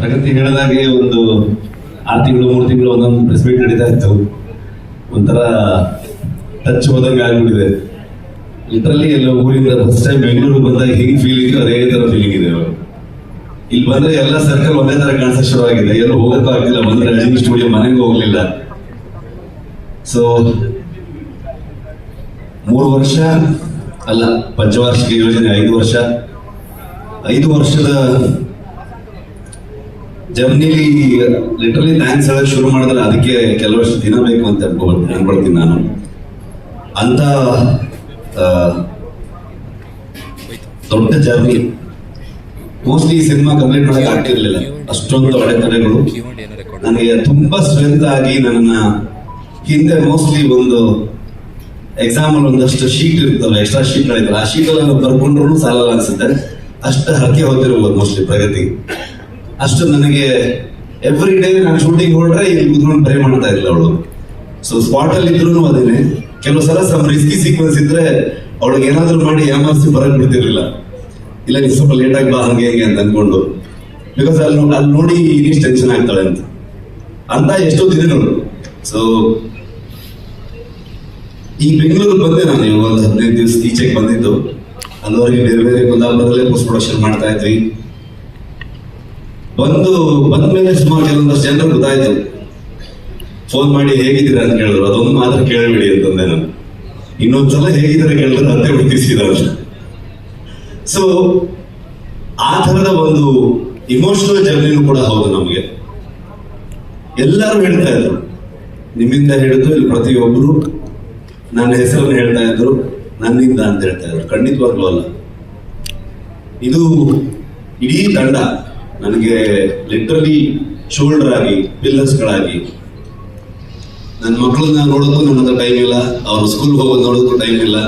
ಪ್ರಗತಿ ಹೇಳಿದಾಗೆ ಒಂದು 6 ತಿಂಗಳು 3 ತಿಂಗಳು ಒಂದೊಂದು ಪ್ರೆಸ್ ಮೀಟ್ ನಡೀತಾ ಇತ್ತು. ಒಂಥರ ಟಚ್ ಹೋದಂಗೆ ಆಗ್ಬಿಟ್ಟಿದೆ. ಲಿಟ್ರಲಿ ಎಲ್ಲ ಊರಿಂದ ಫಸ್ಟ್ ಟೈಮ್ ಬೆಂಗಳೂರು ಬಂದಾಗ ಹೆಂಗ್ ಫೀಲಿಂಗ್ ಅದೇ ತರ ಫೀಲಿಂಗ್ ಇದೆ. ಇಲ್ಲಿ ಬಂದ್ರೆ ಎಲ್ಲ ಸರ್ಕಲ್ ಒಂದೇ ತರ ಕಾಣಿಸೋ ಶುರುವಾಗಿದೆ. ಎಲ್ಲೂ ಹೋಗಕ್ಕೂ ಆಗ್ತಿಲ್ಲ. ಬಂದ್ರೆ ಅಜಿಂಗ್ ಸ್ಟುಡಿಯೋ ಮನೆಗೂ ಹೋಗ್ಲಿಲ್ಲ. ಸೊ 3 ವರ್ಷ ಅಲ್ಲ, ಪಂಚವಾರ್ಷಿಕ ಯೋಜನೆ 5 ವರ್ಷ, 5 ವರ್ಷದ ಜರ್ನಿಲಿ ಲಿಟರಲಿ ಥ್ಯಾಂಕ್ಸ್ ಹೇಳಕ್ ಶುರು ಮಾಡಿದ್ರೆ ಅದಕ್ಕೆ ಕೆಲವಷ್ಟು ದಿನ ಬೇಕು ಅಂತ ಅನ್ಕೊಳ್ತೀನಿ ನಾನು. ಅಂತ ದೊಡ್ಡ ಜರ್ನಿ. ಮೋಸ್ಟ್ಲಿ ಈ ಸಿನಿಮಾ ಕಂಪ್ಲೀಟ್ ಮಾಡಕ್ ಆಗ್ತಿರ್ಲಿಲ್ಲ. ಅಷ್ಟೊಂದು ಅಡೆತಡೆಗಳು ನನಗೆ ತುಂಬಾ ಸ್ಟ್ರೆಂತ್ ಆಗಿ ನನ್ನ ಹಿಂದೆ ಮೋಸ್ಟ್ಲಿ ಒಂದು ಎಕ್ಸಾಮ್ ಅಲ್ಲಿ ಒಂದಷ್ಟು ಶೀಟ್ ಇರ್ತಲ್ಲ, ಎಕ್ಸ್ಟ್ರಾ ಶೀಟ್ ಗಳಿರ್ತಲ್ಲ, ಆ ಶೀಟ್ ಎಲ್ಲ ಬರ್ಕೊಂಡ್ರು ಸಾಲಲ್ಲ ಅನ್ಸುತ್ತೆ. ಅಷ್ಟು ಹರಕೆ ಹೋಗಿರ್ಬೋದು ಮೋಸ್ಟ್ಲಿ ಪ್ರಗತಿ. ಅಷ್ಟು ನನಗೆ ಎವ್ರಿ ಡೇ ನಾನು ಶೂಟಿಂಗ್ ಹೊರಟ್ರೆ ಇಲ್ಲಿ ಕುತ್ಕೊಂಡು ಟ್ರೈ ಮಾಡ್ತಾ ಇರಲಿಲ್ಲ ಅವಳು. ಸೊ ಸ್ಪಾಟ್ ಅಲ್ಲಿ ಇದ್ರು ಅದೇನೆ. ಕೆಲವು ಸಲ ರಿಸ್ಕಿ ಸೀಕ್ವೆನ್ಸ್ ಇದ್ರೆ ಅವಳಿಗೆ ಏನಾದ್ರು ಮಾಡಿ ಯಾಮಾರಿಸಿ ಬರಕ್ ಬಿಡ್ತಿರ್ಲಿಲ್ಲ. ಇಲ್ಲ ನೀವು ಸ್ವಲ್ಪ ಲೇಟ್ ಆಗಿ ಬಾ ಹಂಗೆ ಅಂತ ಅನ್ಕೊಂಡು, ಬಿಕಾಸ್ ಅಲ್ಲಿ ನೋಡಿ ಇನ್ನಿಷ್ಟು ಟೆನ್ಷನ್ ಆಗ್ತಾಳೆ ಅಂತ ಎಷ್ಟೋ ದಿನಗಳು. ಸೊ ಈ ಬೆಂಗಳೂರು ಬಂದೆ ನಾನು ಇವಾಗ ಒಂದು 15 ದಿವಸ ಈಚೆಗೆ ಬಂದಿದ್ದು. ಅಲ್ಲಿವರೆಗೆ ಬೇರೆ ಬೇರೆ ಕುಂದಾಪುರದಲ್ಲೇ ಪೋಸ್ಟ್ ಪ್ರೊಡಕ್ಷನ್ ಮಾಡ್ತಾ ಇದ್ವಿ. ಬಂದ್ಮೇಲೆ ಸುಮಾರು ಕೆಲವೊಂದಷ್ಟು ಜನರು ಗೊತ್ತಾಯ್ತು. ಫೋನ್ ಮಾಡಿ ಹೇಗಿದ್ದೀರಾ ಅಂತ ಕೇಳಿದ್ರು. ಅದೊಂದು ಮಾತ್ರ ಕೇಳಬೇಡಿ ಅಂತಂದೆ ನಾನು. ಇನ್ನೊಂದ್ಸಲ ಹೇಗಿದ್ದಾರೆ ಕೇಳಿದ್ರೆ ಅದೇ ಹುಟ್ಟಿಸಿದ. ಸೊ ಆ ಥರದ ಒಂದು ಇಮೋಷನಲ್ ಜರ್ನಿನೂ ಕೂಡ ಹೌದು ನಮಗೆ. ಎಲ್ಲರೂ ಹೇಳ್ತಾ ಇದ್ರು, ನಿಮ್ಮಿಂದ ಹಿಡಿದು ಇಲ್ಲಿ ಪ್ರತಿಯೊಬ್ಬರು ನನ್ನ ಹೆಸರನ್ನು ಹೇಳ್ತಾ ಇದ್ರು, ನನ್ನಿಂದ ಅಂತ ಹೇಳ್ತಾ ಇದ್ರು. ಖಂಡಿತವಾಗ್ಲೂ ಅಲ್ಲ. ಇದು ಇಡೀ ತಂಡ ನನಗೆ ಲಿಟ್ರಲಿ ಶೋಲ್ಡರ್ ಆಗಿ, ಪಿಲ್ಲರ್ಸ್ಗಳಾಗಿ. ನನ್ನ ಮಕ್ಕಳನ್ನ ನೋಡೋದಕ್ಕೂ ನನ್ನ ಹತ್ರ ಟೈಮ್ ಇಲ್ಲ, ಅವ್ರ ಸ್ಕೂಲ್ ಹೋಗೋದು ನೋಡೋದಕ್ಕೂ ಟೈಮ್ ಇಲ್ಲ.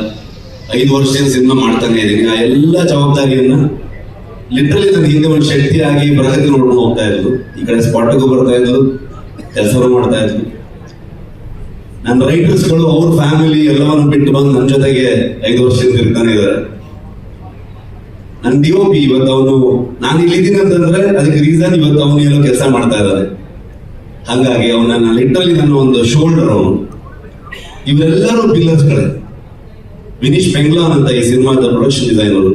5 ವರ್ಷದಿಂದ ಸಿನಿಮಾ ಮಾಡ್ತಾನೆ ಇದ್ದೀನಿ. ಆ ಎಲ್ಲ ಜವಾಬ್ದಾರಿಯನ್ನ ಲಿಟ್ರಲಿ ನನ್ನ ಹಿಂದೆ ಒಂದು ಶಕ್ತಿಯಾಗಿ ಪ್ರಗತಿ ನೋಡ್ಕೊಂಡು ಹೋಗ್ತಾ ಇದ್ರು. ಈ ಕಡೆ ಸ್ಪಾಟ್ಗೂ ಬರ್ತಾ ಇದ್ರು, ಕೆಲಸವನ್ನು ಮಾಡ್ತಾ ಇದ್ರು. ನನ್ನ ರೈಟರ್ಸ್ಗಳು ಅವ್ರ ಫ್ಯಾಮಿಲಿ ಎಲ್ಲವನ್ನು ಬಿಟ್ಟು ಬಂದು ನನ್ನ ಜೊತೆಗೆ 5 ವರ್ಷದಿಂದ ಇರ್ತಾನೆ ಇದ್ದಾರೆ. ನನ್ನ DOP ಇವತ್ತು ಅವನು, ನಾನು ಇಲ್ಲಿದ್ದೀನಿ ಅಂತಂದ್ರೆ ಅದಕ್ಕೆ ರೀಸನ್ ಇವತ್ತು ಅವನು ಏನೋ ಕೆಲಸ ಮಾಡ್ತಾ ಇದ್ದಾನೆ. ಹಾಗಾಗಿ ಅವನನ್ನ ಲಿಟ್ರಲಿ ನನ್ನ ಒಂದು ಶೋಲ್ಡರ್ ಅವನು. ಇವರೆಲ್ಲರೂ ಪಿಲ್ಲರ್ಸ್ಗಳೇ. ವಿನೀಶ್ ಪೆಂಗ್ಲಾನ್ ಅಂತ ಈ ಸಿನಿಮಾದ ಪ್ರೊಡಕ್ಷನ್ ಡಿಸೈನರು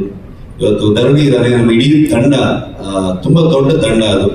ಇವತ್ತು ಧರಣಿ ಇದ್ದಾರೆ. ನಮ್ಮ ಇಡೀ ತಂಡ ತುಂಬಾ ದೊಡ್ಡ ತಂಡ ಅದು.